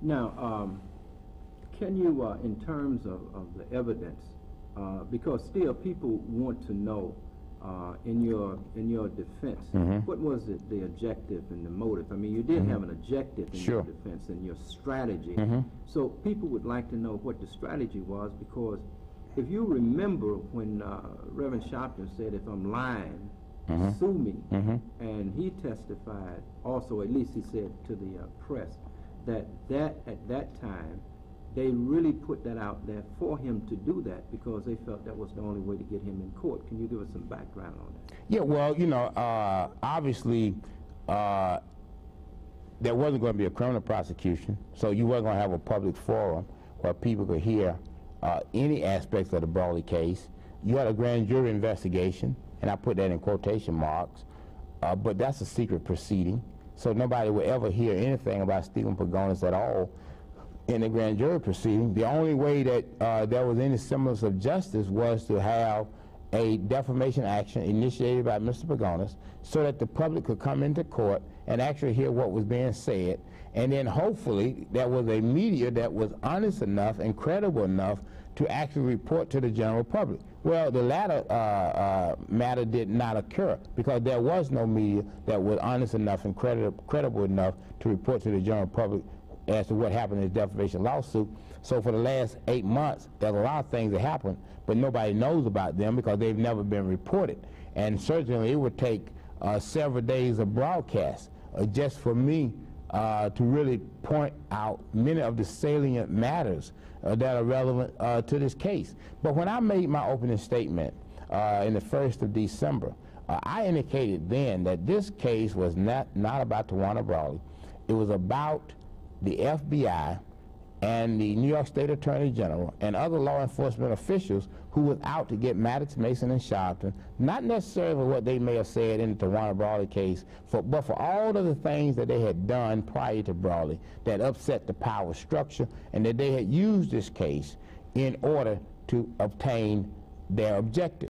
Now, can you, in terms of the evidence, because still people want to know in your defense, what was the objective and the motive? I mean, you did have an objective in your defense and your strategy. So people would like to know what the strategy was, because if you remember when Reverend Sharpton said, if I'm lying, sue me, and he testified also, at least he said to the press, that at that time they really put that out there for him to do that because they felt that was the only way to get him in court. Can you give us some background on that? Yeah, well, you know, obviously there wasn't going to be a criminal prosecution, so you weren't going to have a public forum where people could hear any aspects of the Brawley case. You had a grand jury investigation, and I put that in quotation marks, but that's a secret proceeding, so nobody would ever hear anything about Stephen Pagonis at all in the grand jury proceeding. The only way that there was any semblance of justice was to have a defamation action initiated by Mr. Pagonis so that the public could come into court and actually hear what was being said, and then hopefully there was a media that was honest enough and credible enough to actually report to the general public. Well, the latter matter did not occur because there was no media that was honest enough and credible enough to report to the general public as to what happened in the defamation lawsuit. So for the last 8 months, there's a lot of things that happened, but nobody knows about them because they've never been reported. And certainly it would take several days of broadcast just for me to really point out many of the salient matters that are relevant to this case. But when I made my opening statement in the 1st of December, I indicated then that this case was not about Tawana Brawley. It was about the FBI and the New York State Attorney General and other law enforcement officials who was out to get Maddox, Mason, and Sharpton, not necessarily for what they may have said in the Tawana Brawley case, but for all of the things that they had done prior to Brawley that upset the power structure, and that they had used this case in order to obtain their objective.